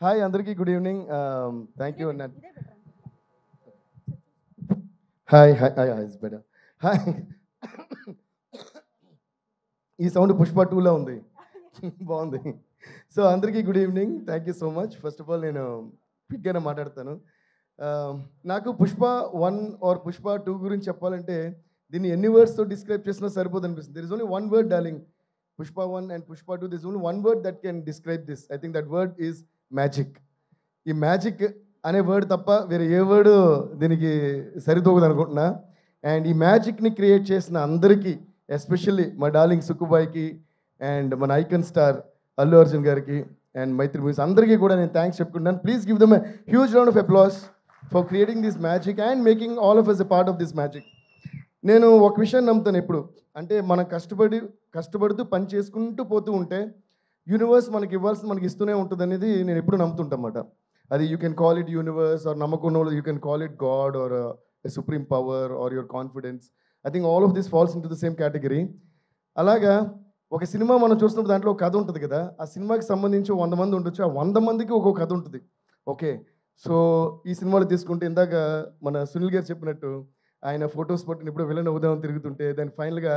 Hi అందరికీ good evening. Thank you. Hi hi hi better. Hi. ఈ sound Pushpa 2లా ఉంది. బాగుంది. సో అందరికీ good evening. Thank you so much. First of all నేను క్విక్గానే మాట్లాడతాను. నాకు పుష్ప 1 ఆర్ పుష్ప 2 గురించి చెప్పాలంటే దీన్ని ఎన్ని వర్డ్స్తో డిస్క్రైబ్ చేసినా సరిపోదు అనిపిస్తుంది. There is only one word darling. Pushpa 1 and Pushpa 2, this only one word that can describe this. I think that word is magic. ఈ మ్యాజిక్ అనే వర్డ్ తప్ప వేరే ఏ వర్డ్ దీనికి సరితూగదు అనుకుంటున్నా. అండ్ ఈ మ్యాజిక్ని క్రియేట్ చేసిన అందరికీ, ఎస్పెషల్లీ మా డార్లింగ్ సుక్కుబాయ్కి అండ్ మన ఐకన్ స్టార్ అల్లు అర్జున్ గారికి అండ్ మైత్రి మూవీస్ అందరికీ కూడా నేను థ్యాంక్స్ చెప్పుకుంటాను. Please give them a huge round of applause for creating this magic and making all of us a part of this magic. నేను ఒక విషయం నమ్ముతాను ఎప్పుడు, అంటే మనం కష్టపడుతూ పని చేసుకుంటూ పోతూ ఉంటే యూనివర్స్ మనకి ఇవ్వాల్సింది మనకి ఇస్తూనే ఉంటుంది అనేది నేను ఎప్పుడు నమ్ముతుంటన్నమాట. అది you can call it universe or నమ్మకం, you can call it God or a supreme power or your confidence. I think all of this falls in to the same category. అలాగా ఒక సినిమా మనం చూస్తున్నప్పుడు దాంట్లో ఒక కథ ఉంటుంది కదా, ఆ సినిమాకి సంబంధించి 100 మంది ఉండొచ్చు, ఆ 100 మందికి ఒక్కొక్క కథ ఉంటుంది. ఓకే, సో ఈ సినిమాలో తీసుకుంటే ఇందాక మన సునీల్ గారు చెప్పినట్టు ఆయన ఫొటోస్ పట్టుకుని ఇప్పుడు విలన్ అవుదామని తిరుగుతుంటే దాని ఫైనల్గా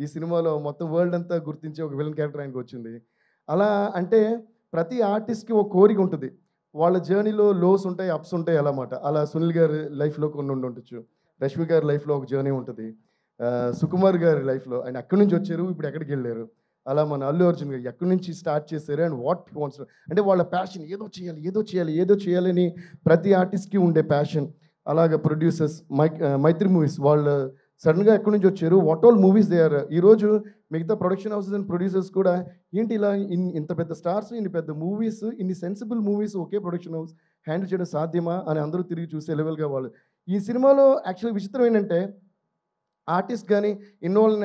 ఈ సినిమాలో మొత్తం వరల్డ్ అంతా గుర్తించే ఒక విలన్ క్యారెక్టర్ ఆయనకు వచ్చింది. అలా అంటే ప్రతి ఆర్టిస్ట్కి ఒక కోరిక ఉంటుంది, వాళ్ళ జర్నీలో లోస్ ఉంటాయి, అప్స్ ఉంటాయి అన్నమాట. అలా సునీల్ గారి లైఫ్లో కొన్ని ఉండొచ్చు, రష్మి గారి లైఫ్లో ఒక జర్నీ ఉంటుంది, సుకుమార్ గారి లైఫ్లో ఆయన ఎక్కడి నుంచి వచ్చారు ఇప్పుడు ఎక్కడికి వెళ్ళారు. అలా మన అల్లు అర్జున్ గారు ఎక్కడి నుంచి స్టార్ట్ చేశారు అండ్ వాట్ వాంట్స్, అంటే వాళ్ళ ప్యాషన్ ఏదో చేయాలని ప్రతి ఆర్టిస్ట్కి ఉండే ప్యాషన్. అలాగే ప్రొడ్యూసర్స్ మైత్రి మూవీస్ వాళ్ళు సడన్గా ఎక్కడి నుంచి వచ్చారు, what all movies they are. ఈరోజు మిగతా ప్రొడక్షన్ హౌసెస్ అండ్ ప్రొడ్యూసర్స్ కూడా ఏంటి ఇలా ఇంత పెద్ద స్టార్స్, ఇన్ని పెద్ద మూవీస్, ఇన్ని సెన్సిబుల్ మూవీస్ ఒకే ప్రొడక్షన్ హౌస్ హ్యాండిల్ చేయడం సాధ్యమా అని అందరూ తిరిగి చూసే లెవెల్గా వాళ్ళు. ఈ సినిమాలో యాక్చువల్గా విచిత్రం ఏంటంటే ఆర్టిస్ట్ కానీ ఇన్వాల్వ్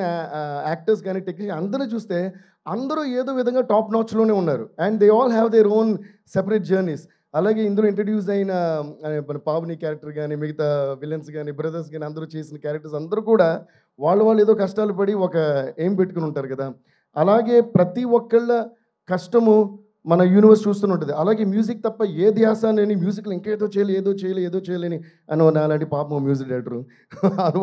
యాక్టర్స్ కానీ టెక్నీషియన్ అందరూ చూస్తే అందరూ ఏదో విధంగా టాప్ నాచ్లోనే ఉన్నారు and they all have their own separate journeys. అలాగే ఇందులో ఇంట్రడ్యూస్ అయిన మన పావని క్యారెక్టర్ కానీ మిగతా విలన్స్ కానీ బ్రదర్స్ కానీ అందరూ చేసిన క్యారెక్టర్స్ అందరూ కూడా వాళ్ళు ఏదో కష్టాలు పడి ఒక ఎయిమ్ పెట్టుకుని ఉంటారు కదా. అలాగే ప్రతి ఒక్కళ్ళ కష్టము మన యూనివర్స్ చూస్తుంటుంది. అలాగే మ్యూజిక్ తప్ప ఏ ధ్యాస అని మ్యూజిక్లో ఇంకేదో చేయాలని అని అలాంటి పాపం మ్యూజిక్ డైరెక్టర్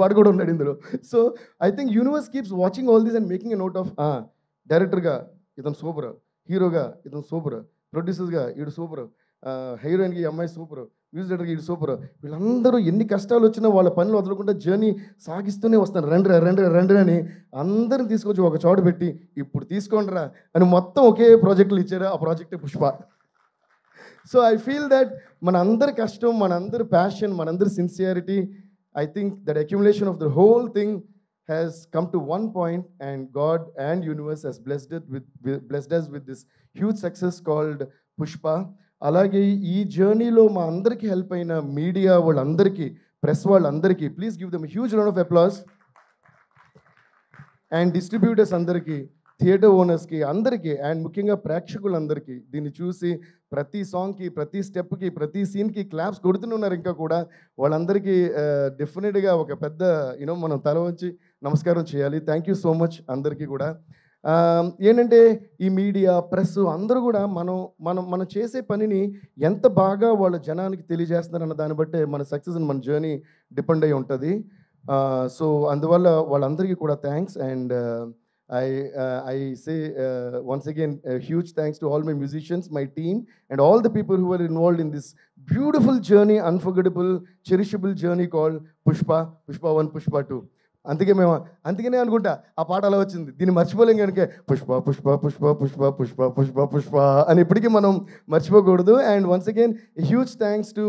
వాడు కూడా ఉన్నాడు ఇందులో. So I think universe keeps watching all these and making a note of డైరెక్టర్గా ఇతను సూపర్, హీరోగా ఇతను సూపర్, ప్రొడ్యూసర్స్గా ఈడు సూపర్, హీరోయిన్కి ఈ అమ్మాయి సూపర్, మ్యూజిక్ డైరెక్టర్కి ఈడు సూపర్. వీళ్ళందరూ ఎన్ని కష్టాలు వచ్చినా వాళ్ళ పనులు వదలకుండా జర్నీ సాగిస్తూనే వస్తారు. రండి అని అందరిని తీసుకొచ్చి ఒక చోట పెట్టి ఇప్పుడు తీసుకోండిరా అని మొత్తం ఒకే ప్రాజెక్టులు ఇచ్చారు. ఆ ప్రాజెక్టే Pushpa. So I feel that మన అందరి కష్టం, మన అందరి ప్యాషన్, మన అందరి sincerity, I think that accumulation of the whole thing has come to one point and God and universe has blessed us with this huge success called Pushpa. అలాగే ఈ జర్నీలో మా అందరికీ హెల్ప్ అయిన మీడియా వాళ్ళందరికీ, ప్రెస్ వాళ్ళందరికీ please give them huge round of applause. And distributors అందరికీ, theatre ఓనర్స్కి అందరికీ అండ్ ముఖ్యంగా ప్రేక్షకులందరికీ దీన్ని చూసి ప్రతి సాంగ్కి, ప్రతి స్టెప్కి, ప్రతి సీన్కి క్లాప్స్ కొడుతున్నారు. ఇంకా కూడా వాళ్ళందరికీ డెఫినెట్గా ఒక పెద్ద మనం తల వంచి నమస్కారం చేయాలి. థ్యాంక్ యూ సో మచ్ అందరికీ కూడా. ఏంటంటే ఈ మీడియా, ప్రెస్ అందరూ కూడా మనం చేసే పనిని ఎంత బాగా వాళ్ళ జనానికి తెలియజేస్తున్నారన్న దాన్ని బట్టే మన సక్సెస్ మన జర్నీ డిపెండ్ అయి ఉంటుంది. సో అందువల్ల వాళ్ళందరికీ కూడా thanks. And I say once again huge thanks to all my musicians, my team and all the people who were involved in this beautiful journey, unforgettable, cherishable journey called Pushpa 1, Pushpa 2. అందుకనే అనుకుంటా ఆ పాట అలా వచ్చింది. దీన్ని మర్చిపోలేం కనుక పుష్ప పుష్ప పుష్ప పుష్ప పుష్ప పుష్ప పుష్ప అని ఇప్పటికీ మనం మర్చిపోకూడదు. And once again huge thanks to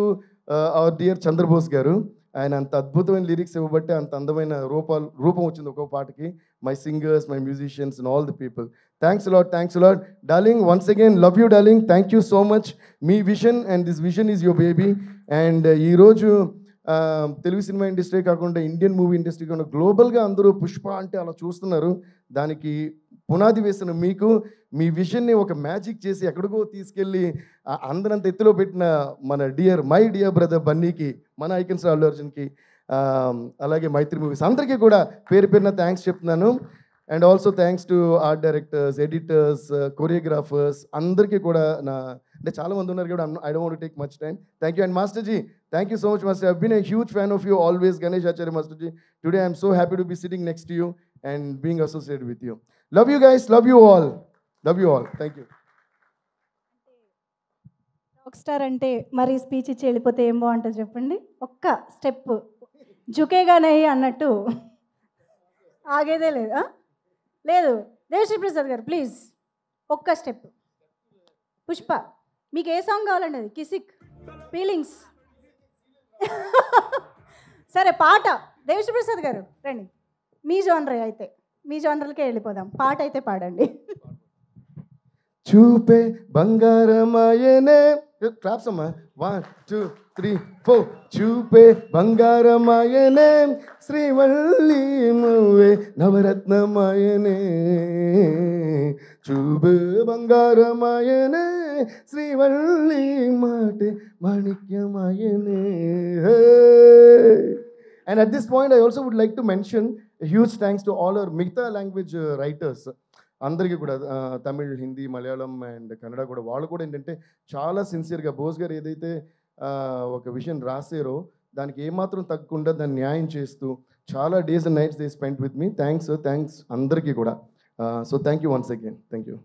our dear Chandrabose గారు. ఆయన అంత అద్భుతమైన లిరిక్స్ ఇవ్వబట్టే అంత అందమైన రూపం వచ్చింది ఒక్కో పాటకి. My singers, my musicians and all the people, thanks a lot darling. Once again love you darling, thank you so much. Me vision and this vision is your baby. And ఈరోజు తెలుగు సినిమా ఇండస్ట్రీ కాకుండా Indian movie industry కాకుండా గ్లోబల్గా అందరూ పుష్ప అంటే అలా చూస్తున్నారు. దానికి పునాది వేసిన మీకు, మీ విజన్ని ఒక మ్యాజిక్ చేసి ఎక్కడికో తీసుకెళ్ళి అందరంత ఎత్తులో పెట్టిన మై డియర్ బ్రదర్ బన్నీకి, మన ఐకన్ స్టార్ అల్లు అర్జున్కి, అలాగే మైత్రి మూవీస్ అందరికీ కూడా పేరున థ్యాంక్స్ చెప్తున్నాను. And also thanks to art directors, editors, choreographers అందరికీ కూడా నా అంటే చాలా మంది ఉన్నారు కూడా, I don't want to take much time. Thank you. And master ji, thank you so much master. I been a huge fan of you always, Ganesh Acharya master ji. Today I'm so happy to be sitting next to you and being associated with you. Love you guys, love you all, love you all. Thank you. Rock star అంటే మరి speech ఇచ్చి వెళ్ళిపోతే ఏం బాగుంటుంది చెప్పండి. ఒక్క step జుకేగానయ్యి అన్నట్టు ఆగేదే లేదు. లేదు దేవశ్రీ ప్రసాద్ గారు ప్లీజ్ ఒక్క స్టెప్. పుష్ప మీకు ఏ సాంగ్ కావాలండి? అది కిసిక్, ఫీలింగ్స్. సరే పాట దేవశ్రీ ప్రసాద్ గారు రండి. మీ జోనరే అయితే, మీ జోనర్లకే వెళ్ళిపోదాం. పాట అయితే పాడండి. చూపే బంగారమాయనే, క్లాప్స్ అమ్మా, 1 2 3 4. చూపే బంగారమాయనే, శ్రీవల్లి నువ్వే నవరత్నమాయనే. చూపే బంగారమాయనే, శ్రీవల్లి మాటే మాణిక్యమాయనే. And at this point, I also would like to mention a huge thanks to all our మిగతా లాంగ్వేజ్ రైటర్స్ అందరికీ కూడా, తమిళ్, హిందీ, మలయాళం అండ్ కన్నడ కూడా. వాళ్ళు కూడా ఏంటంటే చాలా సిన్సియర్గా బోస్ గారు ఏదైతే ఒక విషయం రాసారో దానికి ఏమాత్రం తగ్గకుండా దాన్ని న్యాయం చేస్తూ చాలా days and nights they spend with me. Thanks అందరికీ కూడా. So thank you once again. Thank you.